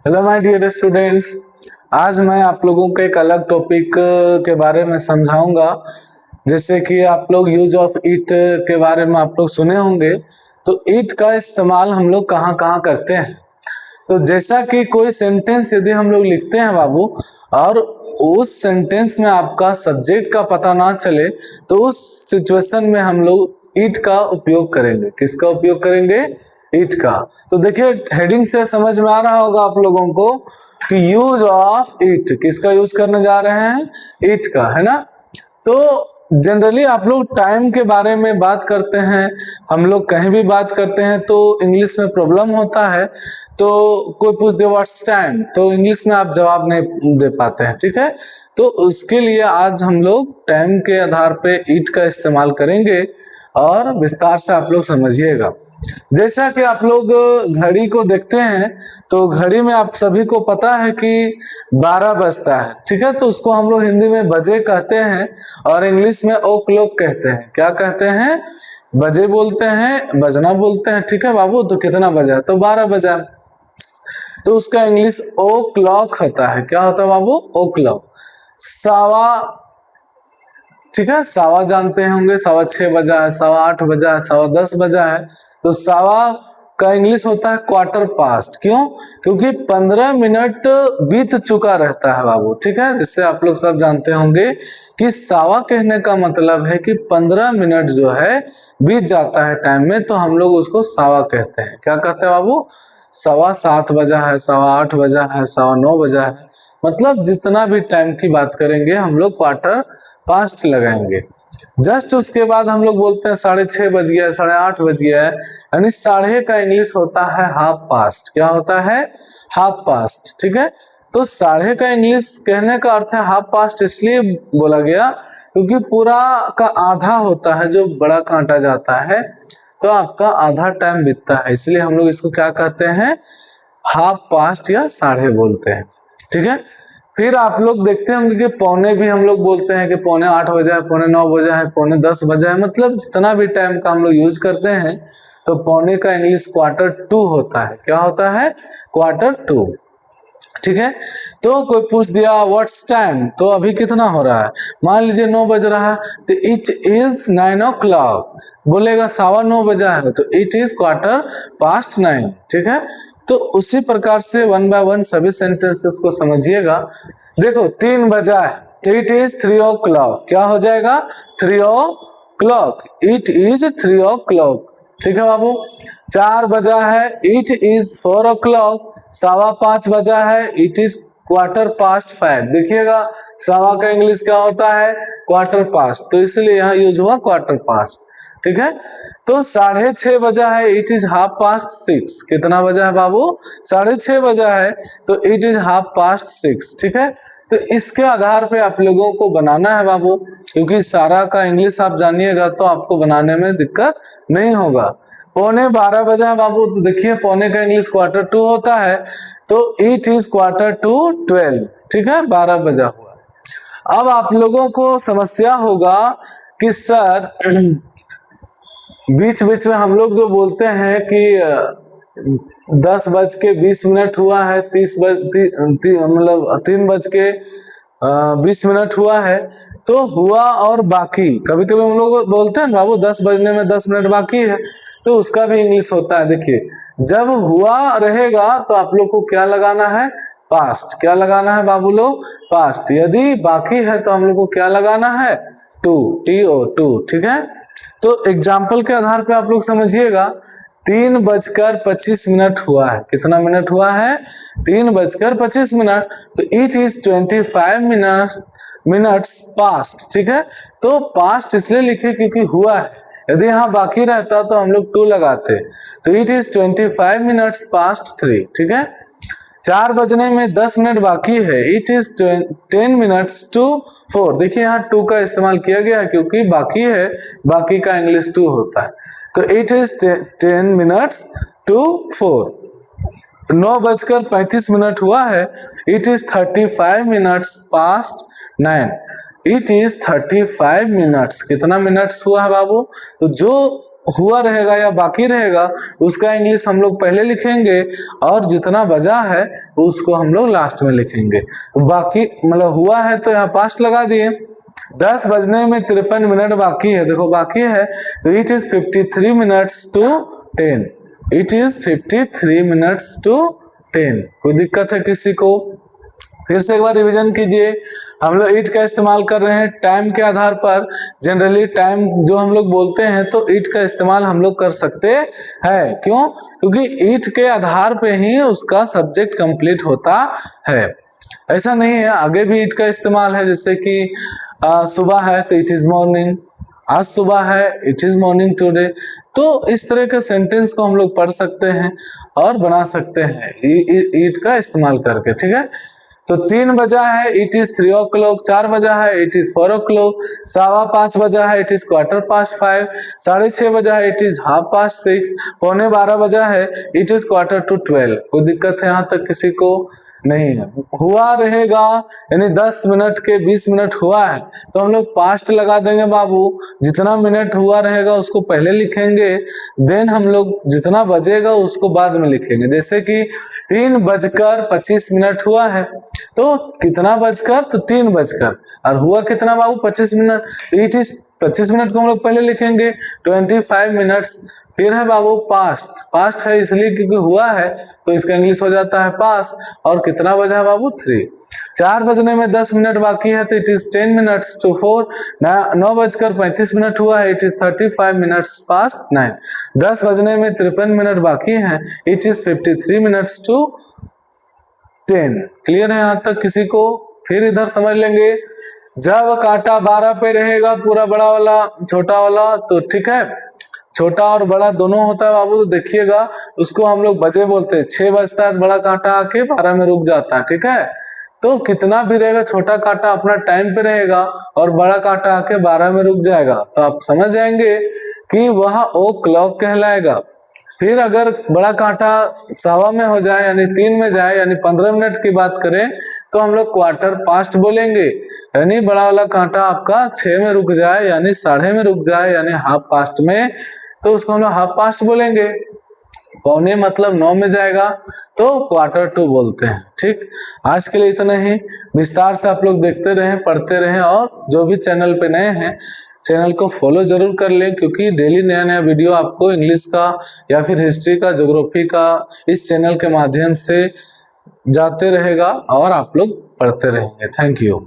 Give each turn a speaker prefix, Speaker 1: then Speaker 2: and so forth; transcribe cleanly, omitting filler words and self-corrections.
Speaker 1: Hello my dear students, आज मैं आप लोगों को एक अलग टॉपिक के बारे में समझाऊंगा। जैसे कि आप लोग यूज ऑफ इट के बारे में आप लोग सुने होंगे, तो इट का इस्तेमाल हम लोग कहाँ कहाँ करते हैं। तो जैसा कि कोई सेंटेंस यदि हम लोग लिखते हैं बाबू, और उस सेंटेंस में आपका सब्जेक्ट का पता ना चले, तो उस सिचुएशन में हम लोग इट का उपयोग करेंगे। किसका उपयोग करेंगे? इट का। तो देखिए, हेडिंग से समझ में आ रहा होगा आप लोगों को कि यूज ऑफ इट, किसका यूज करने जा रहे हैं? इट का, है ना। तो जनरली आप लोग टाइम के बारे में बात करते हैं, हम लोग कहीं भी बात करते हैं तो इंग्लिश में प्रॉब्लम होता है। तो कोई पूछ दे व्हाट्स टाइम, तो इंग्लिश में आप जवाब नहीं दे पाते हैं, ठीक है। तो उसके लिए आज हम लोग टाइम के आधार पे इट का इस्तेमाल करेंगे और विस्तार से आप लोग समझिएगा। जैसा कि आप लोग घड़ी को देखते हैं, तो घड़ी में आप सभी को पता है कि 12 बजता है, ठीक है। तो उसको हम लोग हिंदी में बजे कहते हैं और इंग्लिश में ओ क्लॉक कहते हैं। क्या कहते हैं? बजे बोलते हैं, बजना बोलते हैं, ठीक है बाबू। तो कितना बजा? तो 12 बजा। तो उसका इंग्लिश ओ क्लॉक होता है। क्या होता है बाबू? ओ क्लॉक। सवा, ठीक है, सवा जानते होंगे, 6:15 बजा है, 8:15 बजा है, 10:15 बजा है। तो सवा का इंग्लिश होता है क्वार्टर पास्ट। क्यों? क्योंकि 15 मिनट बीत चुका रहता है बाबू, ठीक है। जिससे आप लोग सब जानते होंगे कि सवा कहने का मतलब है कि 15 मिनट जो है बीत जाता है टाइम में, तो हम लोग उसको सवा कहते हैं। क्या कहते हैं बाबू? 7:15 बजा है, 8:15 बजा है, 9:15 बजा है। मतलब जितना भी टाइम की बात करेंगे हम लोग क्वार्टर पास्ट लगाएंगे। जस्ट उसके बाद हम लोग बोलते हैं 6:30 बज गया है, 8:30 बज गया है, यानी साढ़े का इंग्लिश होता है हाफ पास्ट। क्या होता है? हाफ पास्ट, ठीक है। तो साढ़े का इंग्लिश कहने का अर्थ है हाफ पास्ट, इसलिए बोला गया क्योंकि पूरा का आधा होता है जो बड़ा कांटा जाता है, तो आपका आधा टाइम बीतता है, इसलिए हम लोग इसको क्या कहते हैं? हाफ पास्ट या साढ़े बोलते हैं, ठीक है। फिर आप लोग देखते होंगे कि पौने भी हम लोग बोलते हैं कि 7:45 बजा है, 9:15 बजा है, 9:10 बजा है। मतलब जितना भी टाइम का हम लोग यूज करते हैं, तो पौने का इंग्लिश क्वार्टर टू होता है। क्या होता है? क्वार्टर टू, ठीक है। तो कोई पूछ दिया व्हाट्स टाइम, तो अभी कितना हो रहा है? मान लीजिए 9 बज रहा है, तो इट इज 9 o'clock। बोलेगा 9:15 बजा है, तो इट इज क्वार्टर पास्ट 9, ठीक है। तो उसी प्रकार से वन बाय वन सभी सेंटेंसेस को समझिएगा। देखो 3 बजा है, तो इट इज 3 o'clock। क्या हो जाएगा? 3 o'clock, इट इज 3 o'clock, ठीक है बाबू। 4 बजा है, इट इज 4 o'clock। 5:15 बजा है, इट इज क्वार्टर पास्ट 5। देखिएगा सवा का इंग्लिश क्या होता है? क्वार्टर पास्ट, तो इसलिए यहाँ यूज हुआ क्वार्टर पास्ट, ठीक है। तो 6:30 बजा है, इट इज हाफ पास्ट 6। कितना बजा है बाबू? 6:30 बजा है, तो इट इज हाफ पास्ट 6, ठीक है। तो इसके आधार पे आप लोगों को बनाना है बाबू, क्योंकि सारा का इंग्लिश आप जानिएगा तो आपको बनाने में दिक्कत नहीं होगा। 11:15 बजा है बाबू, तो देखिए पौने का इंग्लिश क्वार्टर टू होता है, तो इट इज क्वार्टर टू 12, ठीक है। 12 बजा हुआ है। अब आप लोगों को समस्या होगा कि सर बीच बीच में हम लोग जो बोलते हैं कि 10:20 हुआ है, 3:20 हुआ है, तो हुआ और बाकी। कभी कभी हम लोग बोलते हैं बाबू 10 बजने में 10 मिनट बाकी है, तो उसका भी इंग्लिश होता है। देखिए, जब हुआ रहेगा तो आप लोग को क्या लगाना है? पास्ट। क्या लगाना है बाबू लोग? पास्ट। यदि बाकी है तो हम लोग को क्या लगाना है? टू, TO2, ठीक है। तो एग्जाम्पल के आधार पे आप लोग समझिएगा। 3:25 हुआ है। कितना मिनट हुआ है? 3:25। तो इट इज 25 मिनट्स पास्ट, ठीक है। तो पास्ट इसलिए लिखे क्योंकि हुआ है। यदि यहाँ बाकी रहता तो हम लोग 2 लगाते। तो इट इज 25 मिनट्स पास्ट 3, ठीक है। 4 बजने में 10 मिनट बाकी है, इट इज 10 मिनट्स टू 4। देखिए यहाँ 2 का इस्तेमाल किया गया है क्योंकि बाकी है, बाकी का इंग्लिश 2 होता है। तो इट इज 10 मिनट्स टू 4। 9:35 हुआ है, it is 35 minutes past 9। It is 35 minutes. कितना मिनट्स हुआ है बाबू? तो जो हुआ रहेगा या बाकी रहेगा उसका इंग्लिश हम लोग पहले लिखेंगे और जितना बजा है उसको हम लोग लास्ट में लिखेंगे। बाकी मतलब हुआ है तो यहाँ पास्ट लगा दिए। 10 बजने में 53 मिनट बाकी है, देखो बाकी है तो it is 53 minutes to 10, it is 53 minutes to 10। कोई दिक्कत है किसी को? फिर से एक बार रिवीजन कीजिए। हम लोग इट का इस्तेमाल कर रहे हैं टाइम के आधार पर। जनरली टाइम जो हम लोग बोलते हैं तो इट का इस्तेमाल हम लोग कर सकते हैं। क्यों? क्योंकि इट के आधार पे ही उसका सब्जेक्ट कंप्लीट होता है। ऐसा नहीं है, आगे भी इट का इस्तेमाल है, जैसे कि सुबह है तो इट इज मॉर्निंग, आज सुबह है इट इज मॉर्निंग टुडे। तो इस तरह के सेंटेंस को हम लोग पढ़ सकते हैं और बना सकते हैं इट का इस्तेमाल करके, ठीक है। तो 3 बजा है इट इज 3 o'clock, 4 बजा है इट इज 4 o'clock, 5:15 बजा है इट इज 5:15, 6:30 बजा है इट इज 6:30, 11:15 बजा है इट इज 11:45। कोई दिक्कत है यहाँ तक किसी को? नहीं है। हुआ रहेगा यानी 10 मिनट के 20 मिनट हुआ है तो हम लोग पास्ट लगा देंगे बाबू। जितना मिनट हुआ रहेगा उसको पहले लिखेंगे, देन हम लोग जितना बजेगा उसको बाद में लिखेंगे। जैसे कि 3:25 हुआ है तो कितना बजकर, तो 3 बजकर, और हुआ कितना बाबू 25 मिनट, तो इट इज 25 मिनट को हम लोग पहले लिखेंगे 25 मिनट्स। फिर है बाबू पास्ट, पास्ट है इसलिए क्योंकि हुआ है तो इसका इंग्लिश हो जाता है पास्ट। और कितना बजा है बाबू 3। 4 बजने में 10 मिनट बाकी है तो इट इज 10 मिनट्स टू 4। 9:35 हुआ है इट इज 35 मिनट्स पास्ट 9। 10 बजने में 53 मिनट बाकी है it is 53 minutes to 10। Clear है यहाँ तक किसी को? फिर इधर समझ लेंगे, जब कांटा 12 पे रहेगा पूरा बड़ा वाला छोटा वाला, तो ठीक है छोटा और बड़ा दोनों होता है बाबू, तो देखिएगा उसको हम लोग बजे बोलते हैं। 6 बजता है बड़ा कांटा आके 12 में रुक जाता है, ठीक है। तो कितना भी रहेगा छोटा कांटा अपना टाइम पे रहेगा और बड़ा कांटा आके 12 में रुक जाएगा, तो आप समझ जाएंगे कि वह ओ क्लॉक कहलाएगा। फिर अगर बड़ा कांटा 1:15 में हो जाए यानी 3 में जाए यानी 15 मिनट की बात करें तो हम लोग 1/4 बोलेंगे। यानी बड़ा वाला कांटा आपका 6 में रुक जाए यानी 6:30 में रुक जाए यानी 1/2 में, तो उसको हम लोग 1/2 बोलेंगे। पौने मतलब 9 में जाएगा तो 1/4 बोलते हैं। ठीक, आज के लिए इतना ही। विस्तार से आप लोग देखते रहें, पढ़ते रहें, और जो भी चैनल पे नए हैं चैनल को फॉलो जरूर कर लें, क्योंकि डेली नया नया वीडियो आपको इंग्लिश का या फिर हिस्ट्री का, ज्योग्राफी का इस चैनल के माध्यम से जाते रहेगा और आप लोग पढ़ते रहेंगे। Thank you.